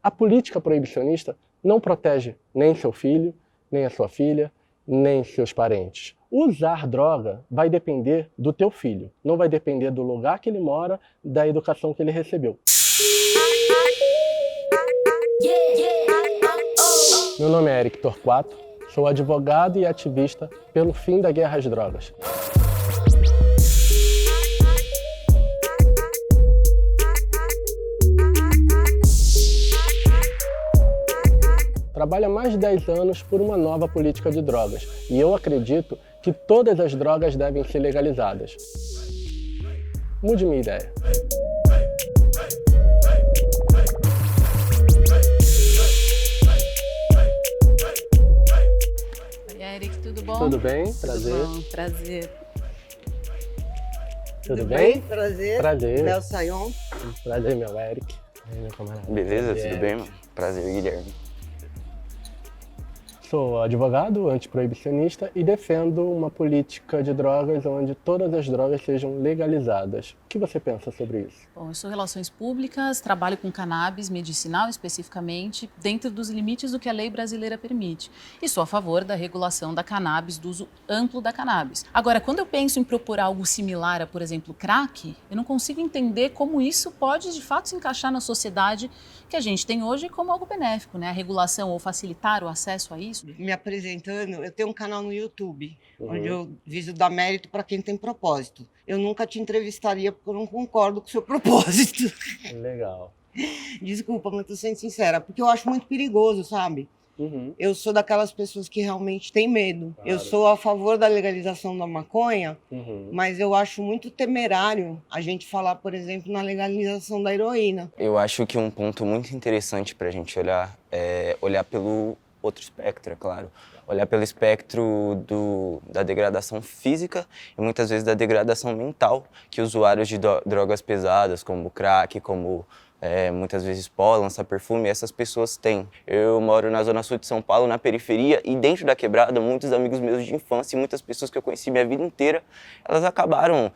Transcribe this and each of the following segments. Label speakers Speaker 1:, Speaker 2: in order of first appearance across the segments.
Speaker 1: A política proibicionista não protege nem seu filho, nem a sua filha, nem seus parentes. Usar droga vai depender do teu filho, não vai depender do lugar que ele mora, da educação que ele recebeu. Meu nome é Eric Torquato, sou advogado e ativista pelo fim da guerra às drogas. Trabalho há mais de 10 anos por uma nova política de drogas e eu acredito que todas as drogas devem ser legalizadas. Mude minha ideia.
Speaker 2: Oi, Eric, tudo bom?
Speaker 1: Tudo bem? Prazer.
Speaker 2: Tudo bom, prazer.
Speaker 1: Tudo bem?
Speaker 3: Prazer.
Speaker 1: Prazer.
Speaker 3: Léo Sayon.
Speaker 1: Prazer, meu Eric. Meu camarada.
Speaker 4: Beleza,
Speaker 1: Prazer,
Speaker 4: tudo bem, mano? Prazer, Guilherme.
Speaker 1: Sou advogado antiproibicionista e defendo uma política de drogas onde todas as drogas sejam legalizadas. O que você pensa sobre isso?
Speaker 2: Bom, eu sou relações públicas, trabalho com cannabis medicinal especificamente, dentro dos limites do que a lei brasileira permite. E sou a favor da regulação da cannabis, do uso amplo da cannabis. Agora, quando eu penso em propor algo similar a, por exemplo, crack, eu não consigo entender como isso pode, de fato, se encaixar na sociedade que a gente tem hoje como algo benéfico, né? A regulação ou facilitar o acesso a isso.
Speaker 3: Me apresentando, eu tenho um canal no YouTube, onde eu viso dar mérito para quem tem propósito. Eu nunca te entrevistaria porque eu não concordo com o seu propósito.
Speaker 1: Legal.
Speaker 3: Desculpa, mas tô sendo sincera, porque eu acho muito perigoso, sabe? Eu sou daquelas pessoas que realmente têm medo.
Speaker 1: Claro.
Speaker 3: Eu sou a favor da legalização da maconha, mas eu acho muito temerário a gente falar, por exemplo, na legalização da heroína.
Speaker 4: Eu acho que um ponto muito interessante pra gente olhar é olhar pelo outro espectro, é claro. Olhar pelo espectro da degradação física e muitas vezes da degradação mental que usuários de drogas pesadas, como crack, como muitas vezes pó, lança-perfume, essas pessoas têm. Eu moro na zona sul de São Paulo, na periferia, e dentro da quebrada, muitos amigos meus de infância e muitas pessoas que eu conheci minha vida inteira, elas acabaram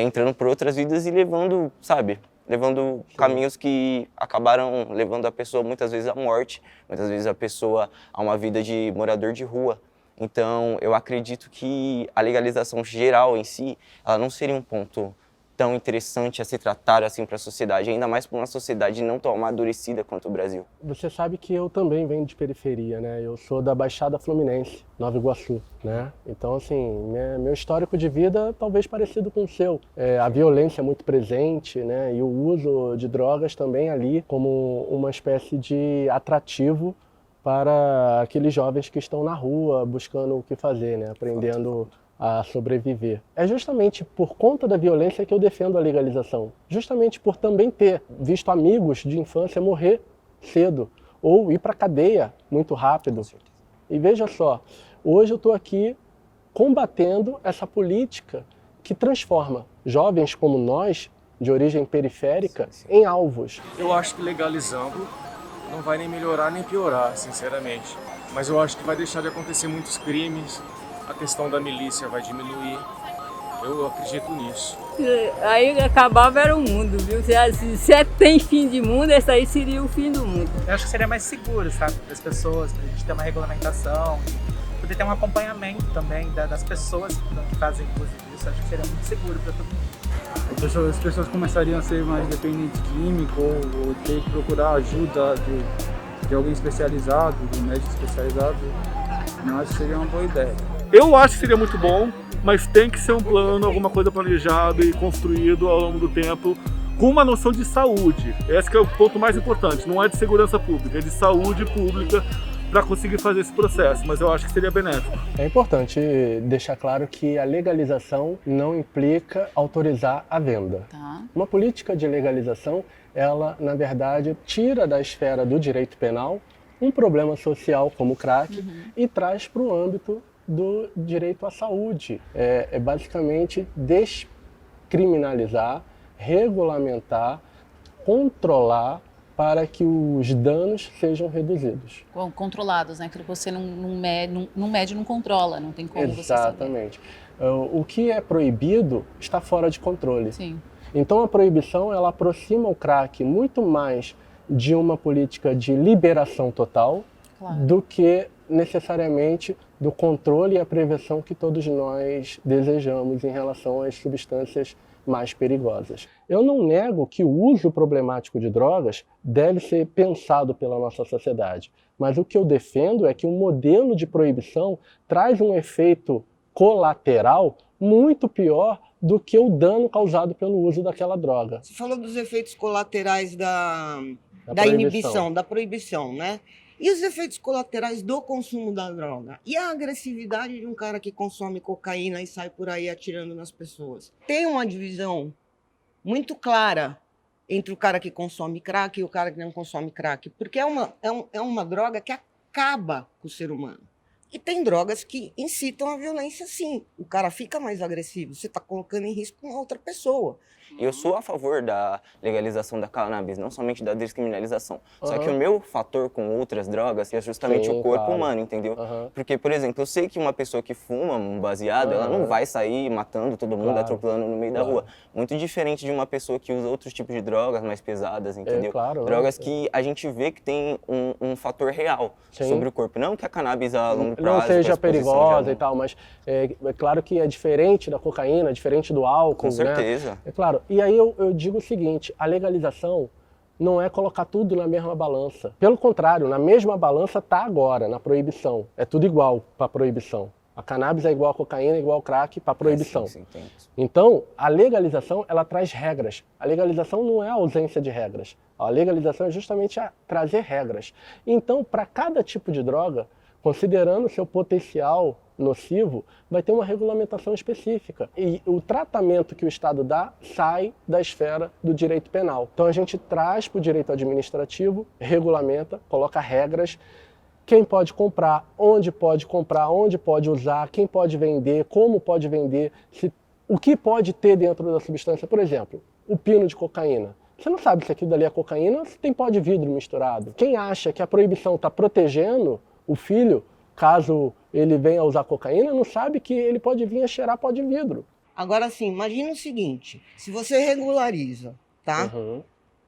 Speaker 4: entrando por outras vidas e levando, sabe, levando caminhos que acabaram levando a pessoa muitas vezes à morte, muitas vezes a pessoa a uma vida de morador de rua. Então, eu acredito que a legalização geral em si, ela não seria um ponto tão interessante a se tratar assim para a sociedade, ainda mais para uma sociedade não tão amadurecida quanto o Brasil.
Speaker 1: Você sabe que eu também venho de periferia, né? Eu sou da Baixada Fluminense, Nova Iguaçu, né? Então, assim, meu histórico de vida talvez parecido com o seu. A violência é muito presente, né? E o uso de drogas também ali como uma espécie de atrativo para aqueles jovens que estão na rua buscando o que fazer, né? Aprendendo a sobreviver. É justamente por conta da violência que eu defendo a legalização. Justamente por também ter visto amigos de infância morrer cedo ou ir para a cadeia muito rápido. E veja só, hoje eu estou aqui combatendo essa política que transforma jovens como nós, de origem periférica, em alvos.
Speaker 5: Eu acho que legalizando não vai nem melhorar nem piorar, sinceramente. Mas eu acho que vai deixar de acontecer muitos crimes, a questão da milícia vai diminuir. Eu acredito nisso.
Speaker 6: Aí acabava era o mundo, viu? Se tem fim de mundo, esse aí seria o fim do mundo.
Speaker 7: Eu acho que seria mais seguro, sabe, para as pessoas, para a gente ter uma regulamentação, poder ter um acompanhamento também das pessoas que fazem uso disso. Acho que seria muito seguro para todo mundo.
Speaker 8: As pessoas começariam a ser mais dependentes químico ou ter que procurar ajuda de alguém especializado, de um médico especializado. Não acho que seria uma boa ideia.
Speaker 9: Eu acho que seria muito bom, mas tem que ser um plano, alguma coisa planejada e construído ao longo do tempo, com uma noção de saúde. Esse que é o ponto mais importante, não é de segurança pública, é de saúde pública para conseguir fazer esse processo, mas eu acho que seria benéfico.
Speaker 1: É importante deixar claro que a legalização não implica autorizar a venda.
Speaker 2: Tá.
Speaker 1: Uma política de legalização, ela, na verdade, tira da esfera do direito penal um problema social como o crack e traz para o âmbito do direito à saúde. É basicamente descriminalizar, regulamentar, controlar para que os danos sejam reduzidos.
Speaker 2: Bom, controlados, né? Que você não mede, não controla, não tem como você saber.
Speaker 1: Exatamente. O que é proibido está fora de controle.
Speaker 2: Sim.
Speaker 1: Então a proibição ela aproxima o crack muito mais de uma política de liberação total do que necessariamente do controle e a prevenção que todos nós desejamos em relação às substâncias mais perigosas. Eu não nego que o uso problemático de drogas deve ser pensado pela nossa sociedade, mas o que eu defendo é que o modelo de proibição traz um efeito colateral muito pior do que o dano causado pelo uso daquela droga.
Speaker 3: Você falou dos efeitos colaterais da
Speaker 1: proibição.
Speaker 3: inibição, da proibição, né? E os efeitos colaterais do consumo da droga? E a agressividade de um cara que consome cocaína e sai por aí atirando nas pessoas? Tem uma divisão muito clara entre o cara que consome crack e o cara que não consome crack, porque é uma droga que acaba com o ser humano. E tem drogas que incitam a violência, sim. O cara fica mais agressivo, você está colocando em risco uma outra pessoa.
Speaker 4: Eu sou a favor da legalização da cannabis, não somente da descriminalização. Só que o meu fator com outras drogas é justamente o corpo humano, entendeu? Porque, por exemplo, eu sei que uma pessoa que fuma um baseado, ela não vai sair matando todo mundo, atropelando no meio da rua. Muito diferente de uma pessoa que usa outros tipos de drogas mais pesadas, entendeu? Drogas que a gente vê que tem um fator real sobre o corpo. Não que a cannabis a longo prazo...
Speaker 1: Não seja perigosa e tal, mas é claro que é diferente da cocaína, diferente do álcool,
Speaker 4: com certeza.
Speaker 1: Né? É claro. E aí eu digo o seguinte, a legalização não é colocar tudo na mesma balança. Pelo contrário, na mesma balança está agora, na proibição. É tudo igual para a proibição. A cannabis é igual a cocaína, é igual ao crack para a proibição. Então, a legalização, ela traz regras. A legalização não é a ausência de regras. A legalização é justamente trazer regras. Então, para cada tipo de droga, considerando o seu potencial nocivo, vai ter uma regulamentação específica. E o tratamento que o Estado dá sai da esfera do direito penal. Então a gente traz para o direito administrativo, regulamenta, coloca regras, quem pode comprar, onde pode usar, quem pode vender, como pode vender, o que pode ter dentro da substância. Por exemplo, o pino de cocaína. Você não sabe se aquilo dali é cocaína ou se tem pó de vidro misturado. Quem acha que a proibição está protegendo o filho, caso ele venha a usar cocaína, não sabe que ele pode vir a cheirar pó de vidro.
Speaker 3: Agora, assim, imagina o seguinte, se você regulariza, tá?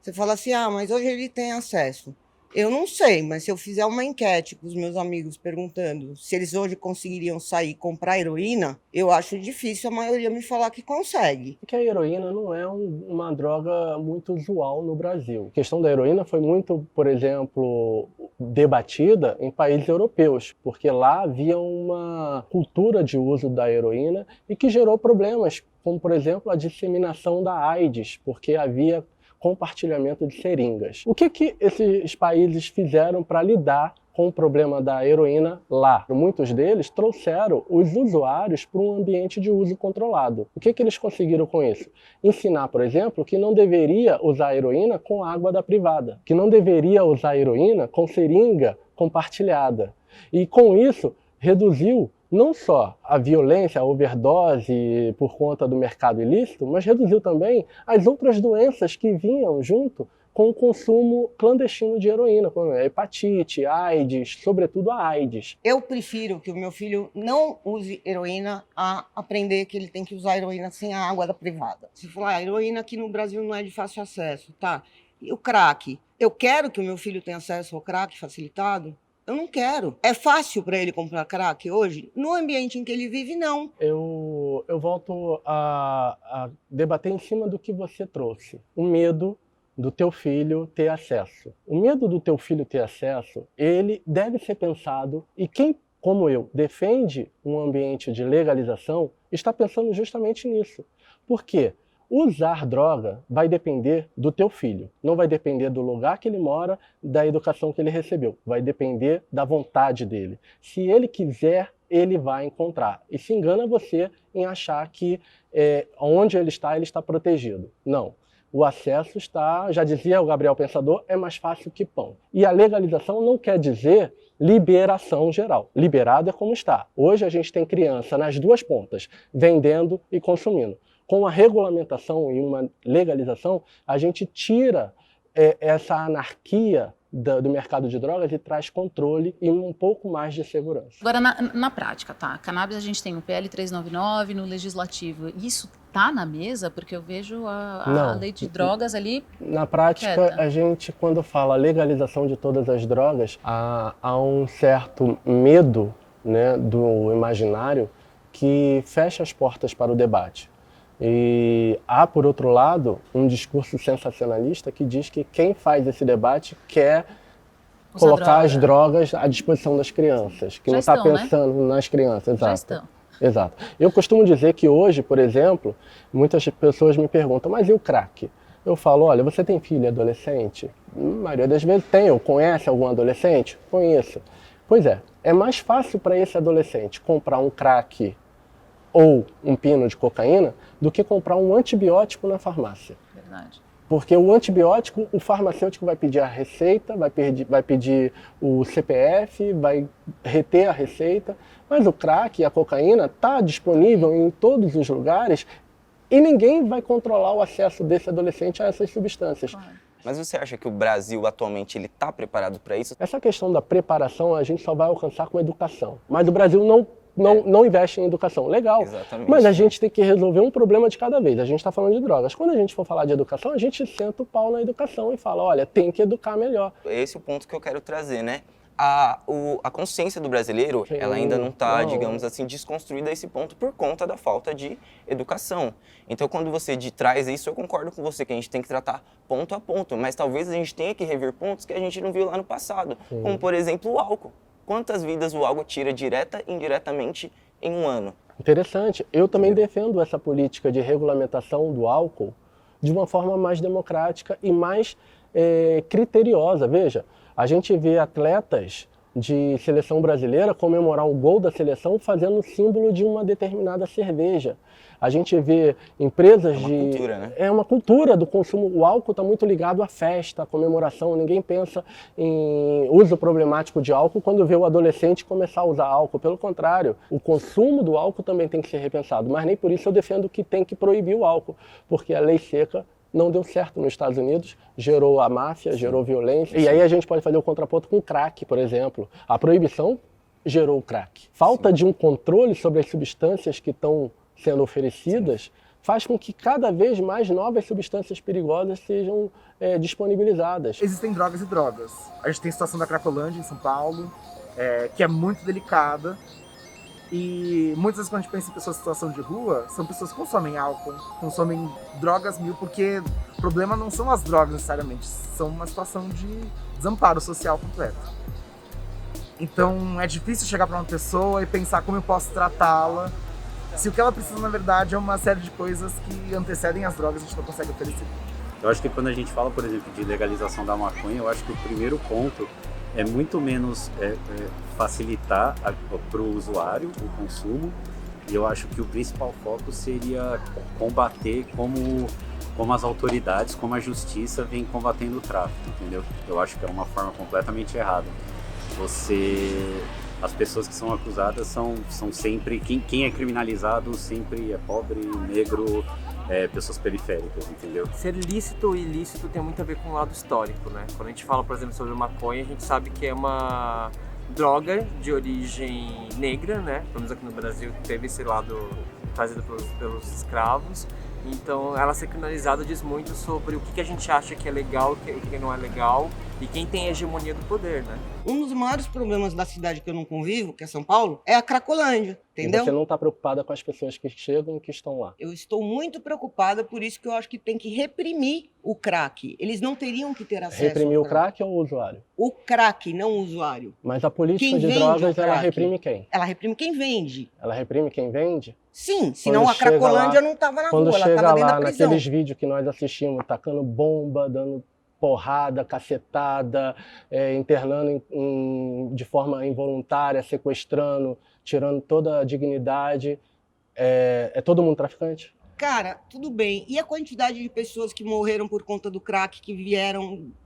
Speaker 3: Você fala assim, mas hoje ele tem acesso. Eu não sei, mas se eu fizer uma enquete com os meus amigos perguntando se eles hoje conseguiriam sair e comprar heroína, eu acho difícil a maioria me falar que consegue.
Speaker 1: Porque a heroína não é uma droga muito usual no Brasil. A questão da heroína foi muito, por exemplo, debatida em países europeus, porque lá havia uma cultura de uso da heroína e que gerou problemas, como, por exemplo, a disseminação da AIDS, porque havia compartilhamento de seringas. O que esses países fizeram para lidar com o problema da heroína lá? Muitos deles trouxeram os usuários para um ambiente de uso controlado. O que eles conseguiram com isso? Ensinar, por exemplo, que não deveria usar heroína com água da privada, que não deveria usar heroína com seringa compartilhada. E com isso, reduziu não só a violência, a overdose por conta do mercado ilícito, mas reduziu também as outras doenças que vinham junto com o consumo clandestino de heroína, como a hepatite, AIDS, sobretudo a AIDS.
Speaker 3: Eu prefiro que o meu filho não use heroína a aprender que ele tem que usar heroína sem a água da privada. Se falar, a heroína aqui no Brasil não é de fácil acesso, tá? E o crack? Eu quero que o meu filho tenha acesso ao crack facilitado? Eu não quero. É fácil para ele comprar crack hoje? No ambiente em que ele vive, não.
Speaker 1: Eu volto a debater em cima do que você trouxe. O medo do teu filho ter acesso. O medo do teu filho ter acesso, ele deve ser pensado, e quem, como eu, defende um ambiente de legalização, está pensando justamente nisso. Por quê? Usar droga vai depender do teu filho, não vai depender do lugar que ele mora, da educação que ele recebeu, vai depender da vontade dele. Se ele quiser, ele vai encontrar. E se engana você em achar que onde ele está protegido. Não. O acesso está, já dizia o Gabriel Pensador, é mais fácil que pão. E a legalização não quer dizer liberação geral. Liberado é como está. Hoje a gente tem criança nas duas pontas, vendendo e consumindo. Com a regulamentação e uma legalização, a gente tira essa anarquia do mercado de drogas e traz controle e um pouco mais de segurança.
Speaker 2: Agora, na prática, tá? Cannabis, a gente tem o PL 399 no Legislativo. Isso tá na mesa? Porque eu vejo a lei de drogas ali.
Speaker 1: Na prática,
Speaker 2: quieta.
Speaker 1: a gente, quando fala legalização de todas as drogas, há um certo medo, né, do imaginário que fecha as portas para o debate. E há, por outro lado, um discurso sensacionalista que diz que quem faz esse debate quer colocar as drogas à disposição das crianças, que
Speaker 2: Já
Speaker 1: não está
Speaker 2: estão, né?
Speaker 1: pensando nas crianças.
Speaker 2: Já
Speaker 1: Exato.
Speaker 2: estão.
Speaker 1: Exato. Eu costumo dizer que hoje, por exemplo, muitas pessoas me perguntam, mas e o crack? Eu falo, olha, você tem filho adolescente? A maioria das vezes tem. Ou conhece algum adolescente? Conheço. Pois é mais fácil para esse adolescente comprar um crack ou um pino de cocaína do que comprar um antibiótico na farmácia.
Speaker 2: Verdade.
Speaker 1: Porque o antibiótico, o farmacêutico vai pedir a receita, vai pedir o CPF, vai reter a receita, mas o crack e a cocaína está disponível em todos os lugares e ninguém vai controlar o acesso desse adolescente a essas substâncias.
Speaker 2: Claro.
Speaker 4: Mas você acha que o Brasil atualmente ele está preparado para isso?
Speaker 1: Essa questão da preparação a gente só vai alcançar com educação. Mas o Brasil não investe em educação. Legal.
Speaker 4: Exatamente.
Speaker 1: Mas a gente tem que resolver um problema de cada vez. A gente está falando de drogas. Quando a gente for falar de educação, a gente senta o pau na educação e fala, olha, tem que educar melhor.
Speaker 4: Esse é o ponto que eu quero trazer, né? A consciência do brasileiro,
Speaker 1: Sim,
Speaker 4: ela ainda não está,
Speaker 1: não.
Speaker 4: digamos assim, desconstruída a esse ponto por conta da falta de educação. Então, quando você traz isso, eu concordo com você que a gente tem que tratar ponto a ponto, mas talvez a gente tenha que rever pontos que a gente não viu lá no passado, como, por exemplo, o álcool. Quantas vidas o álcool tira direta e indiretamente em um ano?
Speaker 1: Interessante. Eu também defendo essa política de regulamentação do álcool de uma forma mais democrática e mais criteriosa. Veja, a gente vê atletas de seleção brasileira comemorar o gol da seleção fazendo o símbolo de uma determinada cerveja. A gente vê empresas
Speaker 4: cultura, né?
Speaker 1: É uma cultura do consumo. O álcool está muito ligado à festa, à comemoração. Ninguém pensa em uso problemático de álcool quando vê o adolescente começar a usar álcool. Pelo contrário, o consumo do álcool também tem que ser repensado. Mas nem por isso eu defendo que tem que proibir o álcool, porque a lei seca não deu certo nos Estados Unidos, gerou a máfia, gerou violência. E aí a gente pode fazer o contraponto com o crack, por exemplo. A proibição gerou o crack. Falta de um controle sobre as substâncias que estão sendo oferecidas faz com que cada vez mais novas substâncias perigosas sejam disponibilizadas.
Speaker 7: Existem drogas e drogas. A gente tem a situação da Cracolândia em São Paulo, que é muito delicada. E muitas vezes quando a gente pensa em pessoas em situação de rua, são pessoas que consomem álcool, consomem drogas porque o problema não são as drogas necessariamente, são uma situação de desamparo social completo. Então é difícil chegar para uma pessoa e pensar como eu posso tratá-la, se o que ela precisa na verdade é uma série de coisas que antecedem as drogas e a gente não consegue oferecer.
Speaker 10: Eu acho que quando a gente fala, por exemplo, de legalização da maconha, eu acho que o primeiro ponto é muito menos facilitar para o usuário o consumo, e eu acho que o principal foco seria combater como as autoridades, como a justiça vem combatendo o tráfico, entendeu? Eu acho que é uma forma completamente errada. As pessoas que são acusadas são sempre, quem é criminalizado sempre é pobre, negro, pessoas periféricas, entendeu?
Speaker 11: Ser lícito e ilícito tem muito a ver com o lado histórico, né? Quando a gente fala, por exemplo, sobre maconha, a gente sabe que é uma droga de origem negra, né? Pelo menos aqui no Brasil teve esse lado trazido pelos escravos. Então, ela ser criminalizada diz muito sobre o que a gente acha que é legal e o que não é legal e quem tem a hegemonia do poder, né?
Speaker 3: Um dos maiores problemas da cidade que eu não convivo, que é São Paulo, é a Cracolândia, entendeu?
Speaker 1: E você não está preocupada com as pessoas que chegam e que estão lá.
Speaker 3: Eu estou muito preocupada, por isso que eu acho que tem que reprimir o crack. Eles não teriam que ter acesso
Speaker 1: Reprimir
Speaker 3: ao
Speaker 1: o crack ou o usuário?
Speaker 3: O crack, não o usuário.
Speaker 1: Mas a política
Speaker 3: Quem
Speaker 1: de
Speaker 3: vende
Speaker 1: drogas,
Speaker 3: o
Speaker 1: ela
Speaker 3: crack?
Speaker 1: reprime quem?
Speaker 3: Ela reprime quem vende.
Speaker 1: Ela reprime quem vende?
Speaker 3: Sim, senão a
Speaker 1: chega
Speaker 3: Cracolândia
Speaker 1: lá-
Speaker 3: não estava na
Speaker 1: Quando
Speaker 3: rua, ela
Speaker 1: chega
Speaker 3: estava dentro
Speaker 1: lá
Speaker 3: da prisão.
Speaker 1: naqueles vídeos que nós assistimos, tacando bomba, dando porrada, cacetada, internando de forma involuntária, sequestrando, tirando toda a dignidade, é todo mundo traficante?
Speaker 3: Cara, tudo bem. E a quantidade de pessoas que morreram por conta do crack, que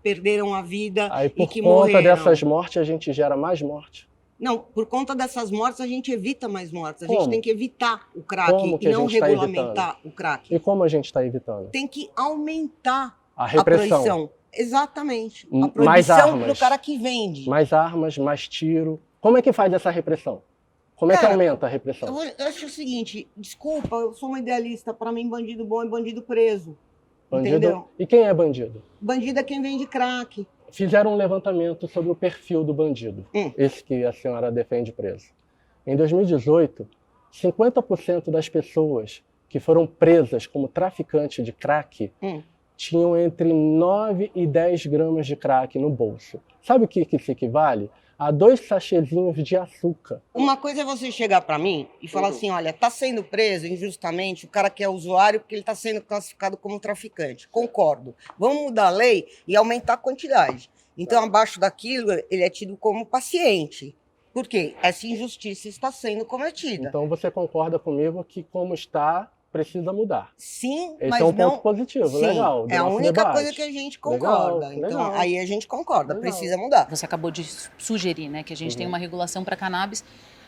Speaker 3: perderam a vida
Speaker 1: Aí
Speaker 3: e
Speaker 1: por
Speaker 3: que
Speaker 1: conta
Speaker 3: morreram?
Speaker 1: dessas mortes a gente gera mais morte.
Speaker 3: Não, por conta dessas mortes a gente evita mais mortes. A
Speaker 1: Como?
Speaker 3: gente tem que evitar o crack
Speaker 1: Como que
Speaker 3: e
Speaker 1: a
Speaker 3: não
Speaker 1: gente tá
Speaker 3: regulamentar o crack.
Speaker 1: E como a gente está evitando?
Speaker 3: Tem que aumentar
Speaker 1: A
Speaker 3: a
Speaker 1: repressão.
Speaker 3: proibição. Exatamente. A
Speaker 1: Mais
Speaker 3: proibição
Speaker 1: armas.
Speaker 3: do cara que vende.
Speaker 1: Mais armas, mais tiro. Como é que faz essa repressão? Como é que
Speaker 3: Cara,
Speaker 1: aumenta a repressão?
Speaker 3: Eu acho o seguinte, desculpa, eu sou uma idealista, para mim bandido bom é bandido preso.
Speaker 1: Bandido...
Speaker 3: Entendeu?
Speaker 1: E quem é bandido?
Speaker 3: Bandido é quem vende crack.
Speaker 1: Fizeram um levantamento sobre o perfil do bandido, esse que a senhora defende preso. Em 2018, 50% das pessoas que foram presas como traficante de crack tinham entre 9 e 10 gramas de crack no bolso. Sabe o que isso equivale? A 2 sachezinhos de açúcar.
Speaker 3: Uma coisa é você chegar para mim e falar assim, olha, tá sendo preso injustamente o cara que é usuário porque ele está sendo classificado como traficante. Concordo. Vamos mudar a lei e aumentar a quantidade. Então, abaixo daquilo, ele é tido como paciente. Por quê? Essa injustiça está sendo cometida.
Speaker 1: Então você concorda comigo que como está, precisa mudar.
Speaker 3: Sim,
Speaker 1: esse
Speaker 3: mas
Speaker 1: é um
Speaker 3: não...
Speaker 1: ponto positivo,
Speaker 3: Sim,
Speaker 1: legal.
Speaker 3: é a única
Speaker 1: debate.
Speaker 3: coisa que a gente concorda.
Speaker 1: Legal,
Speaker 3: Então,
Speaker 1: legal.
Speaker 3: aí a gente concorda,
Speaker 1: Legal.
Speaker 3: precisa mudar.
Speaker 2: Você acabou de sugerir, né, que a gente tem uma regulação para cannabis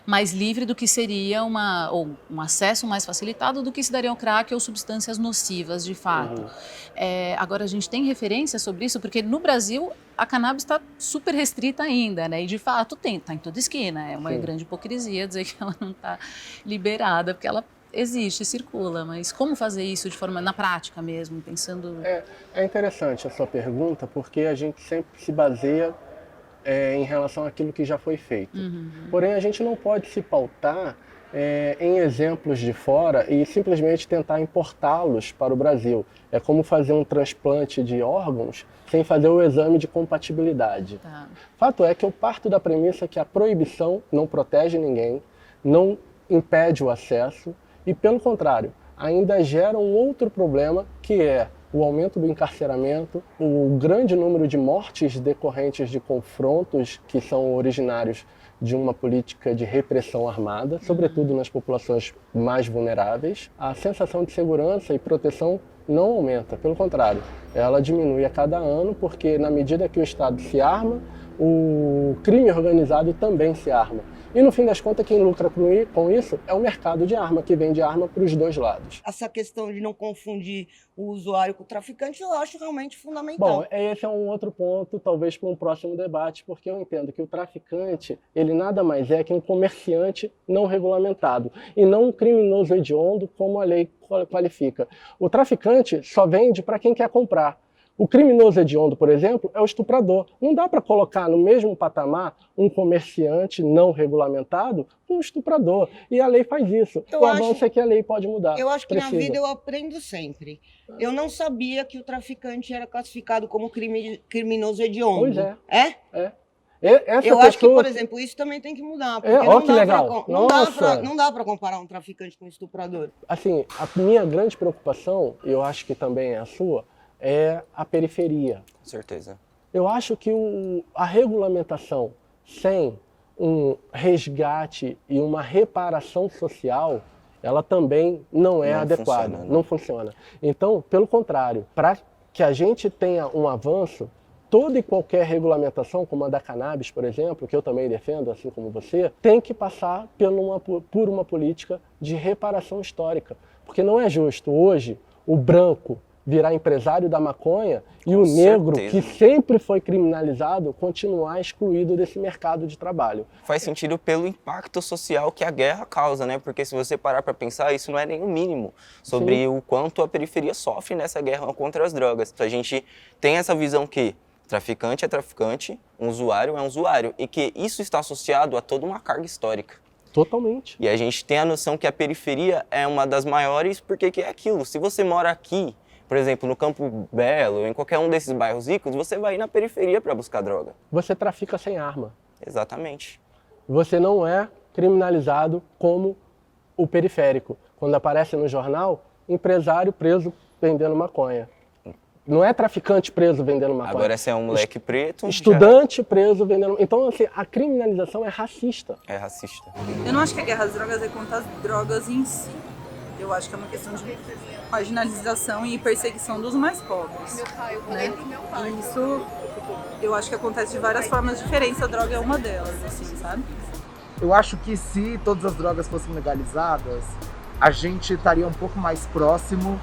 Speaker 2: mais livre do que seria um acesso mais facilitado do que se daria ao crack ou substâncias nocivas, de fato. Agora, a gente tem referência sobre isso, porque no Brasil a cannabis está super restrita ainda, né? E de fato está em toda esquina. É uma grande hipocrisia dizer que ela não está liberada, porque ela existe, circula, mas como fazer isso de forma, na prática mesmo, pensando...
Speaker 1: É interessante a sua pergunta, porque a gente sempre se baseia em relação àquilo que já foi feito. Porém, a gente não pode se pautar em exemplos de fora e simplesmente tentar importá-los para o Brasil. É como fazer um transplante de órgãos sem fazer o exame de compatibilidade. Fato é que eu parto da premissa que a proibição não protege ninguém, não impede o acesso e, pelo contrário, ainda gera um outro problema, que é o aumento do encarceramento, o grande número de mortes decorrentes de confrontos que são originários de uma política de repressão armada, sobretudo nas populações mais vulneráveis. A sensação de segurança e proteção não aumenta, pelo contrário, ela diminui a cada ano, porque na medida que o Estado se arma, o crime organizado também se arma. E no fim das contas, quem lucra com isso é o mercado de arma, que vende arma para os dois lados.
Speaker 3: Essa questão de não confundir o usuário com o traficante, eu acho realmente fundamental.
Speaker 1: Bom, esse é um outro ponto, talvez para um próximo debate, porque eu entendo que o traficante, ele nada mais é que um comerciante não regulamentado, e não um criminoso hediondo, como a lei qualifica. O traficante só vende para quem quer comprar. O criminoso hediondo, por exemplo, é o estuprador. Não dá para colocar no mesmo patamar um comerciante não regulamentado com um estuprador. E a lei faz isso. O avanço é que a lei pode mudar.
Speaker 3: Eu acho que na vida eu aprendo sempre. Eu não sabia que o traficante era classificado como criminoso hediondo.
Speaker 1: Pois é.
Speaker 3: É?
Speaker 1: Eu
Speaker 3: acho que, por exemplo, isso também tem que mudar. Porque
Speaker 1: ó, que legal.
Speaker 3: Não dá para comparar um traficante com um estuprador.
Speaker 1: Assim, a minha grande preocupação, e eu acho que também é a sua, é a periferia.
Speaker 4: Com certeza.
Speaker 1: Eu acho que a regulamentação sem um resgate e uma reparação social, ela também não é adequada, não funciona. Então, pelo contrário, para que a gente tenha um avanço, toda e qualquer regulamentação, como a da cannabis, por exemplo, que eu também defendo, assim como você, tem que passar por uma política de reparação histórica. Porque não é justo hoje o branco virar empresário da maconha e o negro, que sempre foi criminalizado, continuar excluído desse mercado de trabalho.
Speaker 4: Faz sentido pelo impacto social que a guerra causa, né? Porque se você parar para pensar, isso não é nem o mínimo sobre o quanto a periferia sofre nessa guerra contra as drogas. A gente tem essa visão que traficante é traficante, um usuário é um usuário, e que isso está associado a toda uma carga histórica.
Speaker 1: Totalmente.
Speaker 4: E a gente tem a noção que a periferia é uma das maiores, porque que é aquilo. Se você mora aqui, por exemplo, no Campo Belo, em qualquer um desses bairros ricos, você vai ir na periferia para buscar droga.
Speaker 1: Você trafica sem arma.
Speaker 4: Exatamente.
Speaker 1: Você não é criminalizado como o periférico. Quando aparece no jornal, empresário preso vendendo maconha. Não é traficante preso vendendo maconha.
Speaker 4: Agora, se é um moleque preto...
Speaker 1: Estudante preso vendendo... Então, assim, a criminalização é racista.
Speaker 4: É racista.
Speaker 12: Eu não acho que a guerra às drogas é contra as drogas em si. Eu acho que é uma questão de marginalização e perseguição dos mais pobres. Né? E isso, eu acho que acontece de várias formas diferentes, a droga é uma delas, assim, sabe?
Speaker 7: Eu acho que se todas as drogas fossem legalizadas, a gente estaria um pouco mais próximo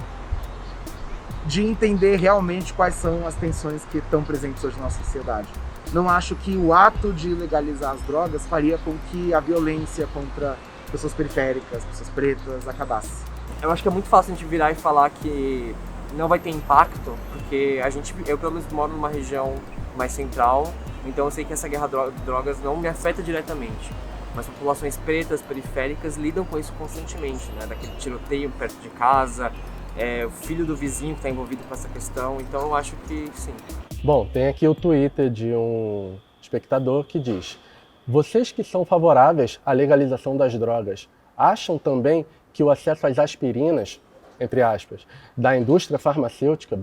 Speaker 7: de entender realmente quais são as tensões que estão presentes hoje na nossa sociedade. Não acho que o ato de legalizar as drogas faria com que a violência contra pessoas periféricas, pessoas pretas, acabasse.
Speaker 11: Eu acho que é muito fácil a gente virar e falar que não vai ter impacto, porque eu pelo menos moro numa região mais central, então eu sei que essa guerra de drogas não me afeta diretamente. Mas populações pretas, periféricas, lidam com isso constantemente, né? Daquele tiroteio perto de casa, o filho do vizinho que está envolvido com essa questão, então eu acho que sim.
Speaker 1: Bom, tem aqui o Twitter de um espectador que diz: vocês que são favoráveis à legalização das drogas, acham também que o acesso às aspirinas, entre aspas, da indústria farmacêutica,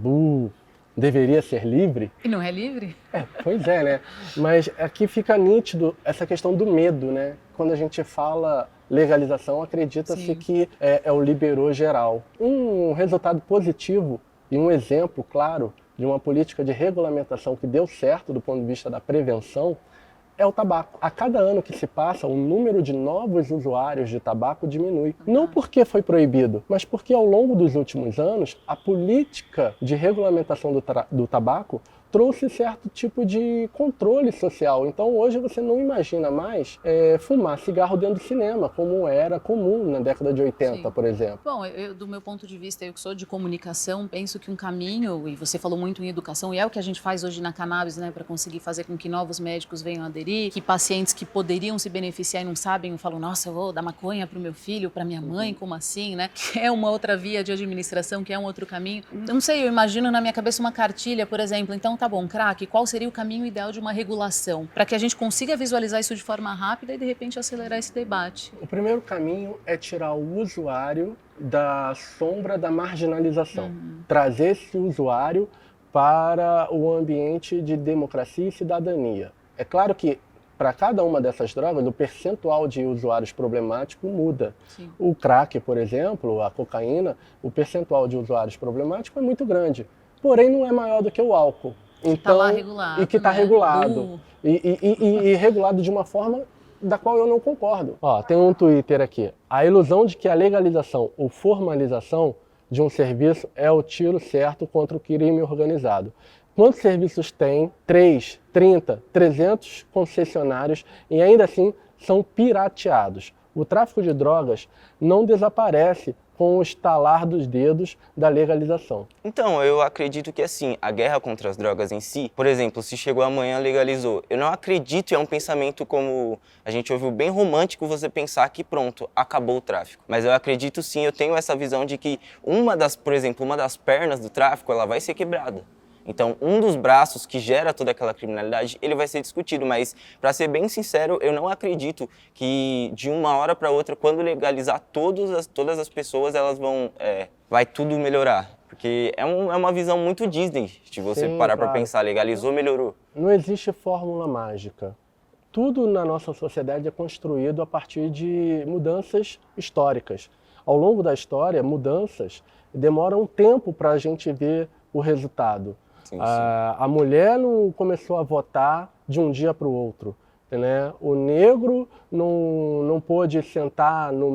Speaker 1: deveria ser livre?
Speaker 2: E não é livre?
Speaker 1: Pois é, né? Mas aqui fica nítido essa questão do medo, né? Quando a gente fala legalização, acredita-se que é o liberou geral. Um resultado positivo e um exemplo claro de uma política de regulamentação que deu certo do ponto de vista da prevenção é o tabaco. A cada ano que se passa, o número de novos usuários de tabaco diminui. Não porque foi proibido, mas porque ao longo dos últimos anos, a política de regulamentação do tabaco trouxe certo tipo de controle social. Então hoje você não imagina mais fumar cigarro dentro do cinema, como era comum na década de 80, por exemplo.
Speaker 2: Bom, do meu ponto de vista, eu que sou de comunicação, penso que um caminho, e você falou muito em educação, e é o que a gente faz hoje na Cannabis, né, para conseguir fazer com que novos médicos venham aderir, que pacientes que poderiam se beneficiar e não sabem, falam, nossa, eu vou dar maconha para o meu filho, para minha mãe, como assim, né? Que é uma outra via de administração, que é um outro caminho. Eu não sei, eu imagino na minha cabeça uma cartilha, por exemplo, então tá bom, crack, qual seria o caminho ideal de uma regulação? Para que a gente consiga visualizar isso de forma rápida e, de repente, acelerar esse debate.
Speaker 1: O primeiro caminho é tirar o usuário da sombra da marginalização. Trazer esse usuário para o ambiente de democracia e cidadania. É claro que, para cada uma dessas drogas, o percentual de usuários problemáticos muda.
Speaker 2: Sim.
Speaker 1: O crack, por exemplo, a cocaína, o percentual de usuários problemáticos é muito grande. Porém, não é maior do que o álcool. Então,
Speaker 2: tá lá regulado,
Speaker 1: e que está
Speaker 2: né?
Speaker 1: regulado. E regulado de uma forma da qual eu não concordo. Ó, tem um Twitter aqui. A ilusão de que a legalização ou formalização de um serviço é o tiro certo contra o crime organizado. Quantos serviços tem? 3, 30, 300 concessionários e ainda assim são pirateados. O tráfico de drogas não desaparece com o estalar dos dedos da legalização.
Speaker 4: Então, eu acredito que assim, a guerra contra as drogas em si, por exemplo, se chegou amanhã legalizou, eu não acredito, é um pensamento como a gente ouviu bem romântico você pensar que pronto, acabou o tráfico. Mas eu acredito sim, eu tenho essa visão de que por exemplo, uma das pernas do tráfico, ela vai ser quebrada. Então, um dos braços que gera toda aquela criminalidade, ele vai ser discutido, mas, para ser bem sincero, eu não acredito que de uma hora para outra, quando legalizar todas as pessoas, elas vai tudo melhorar. Porque é uma visão muito Disney, se você parar para pensar, legalizou, melhorou.
Speaker 1: Não existe fórmula mágica. Tudo na nossa sociedade é construído a partir de mudanças históricas. Ao longo da história, mudanças demoram um tempo para a gente ver o resultado. Sim. A mulher não começou a votar de um dia para o outro, né? O negro não pôde sentar no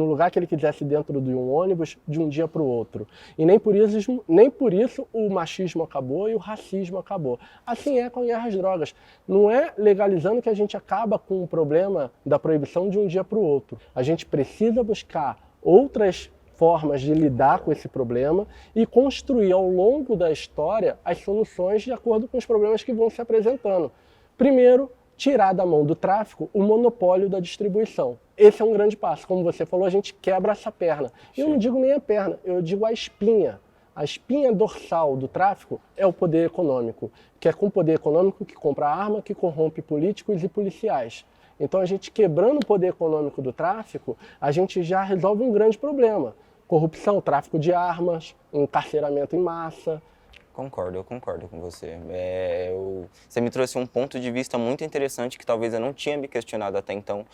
Speaker 1: lugar que ele quisesse dentro de um ônibus de um dia para o outro. E nem por isso o machismo acabou e o racismo acabou. Assim é com a guerra às drogas. Não é legalizando que a gente acaba com o problema da proibição de um dia para o outro. A gente precisa buscar outras formas de lidar com esse problema e construir ao longo da história as soluções de acordo com os problemas que vão se apresentando. Primeiro, tirar da mão do tráfico o monopólio da distribuição. Esse é um grande passo. Como você falou, a gente quebra essa perna. E eu não digo nem a perna, eu digo a espinha. A espinha dorsal do tráfico é o poder econômico, que é com o poder econômico que compra arma, que corrompe políticos e policiais. Então, a gente quebrando o poder econômico do tráfico, a gente já resolve um grande problema. Corrupção, tráfico de armas, encarceramento em massa.
Speaker 4: Eu concordo com você. Você me trouxe um ponto de vista muito interessante que talvez eu não tinha me questionado até então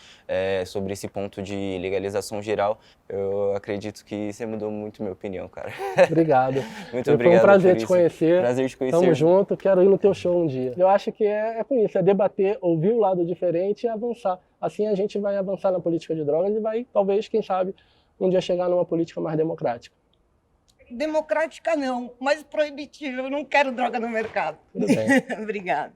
Speaker 4: sobre esse ponto de legalização geral. Eu acredito que você mudou muito minha opinião, cara.
Speaker 1: Obrigado.
Speaker 4: Muito obrigado.
Speaker 1: Foi um prazer te conhecer.
Speaker 4: Prazer te conhecer.
Speaker 1: Tamo junto, quero ir no teu show um dia. Eu acho que é com isso, é debater, ouvir o lado diferente e avançar. Assim a gente vai avançar na política de drogas e vai, talvez, quem sabe, um dia chegar numa política mais democrática.
Speaker 3: democrática não, mas proibitiva. Eu não quero droga no mercado.
Speaker 1: Tudo bem.
Speaker 3: Obrigada.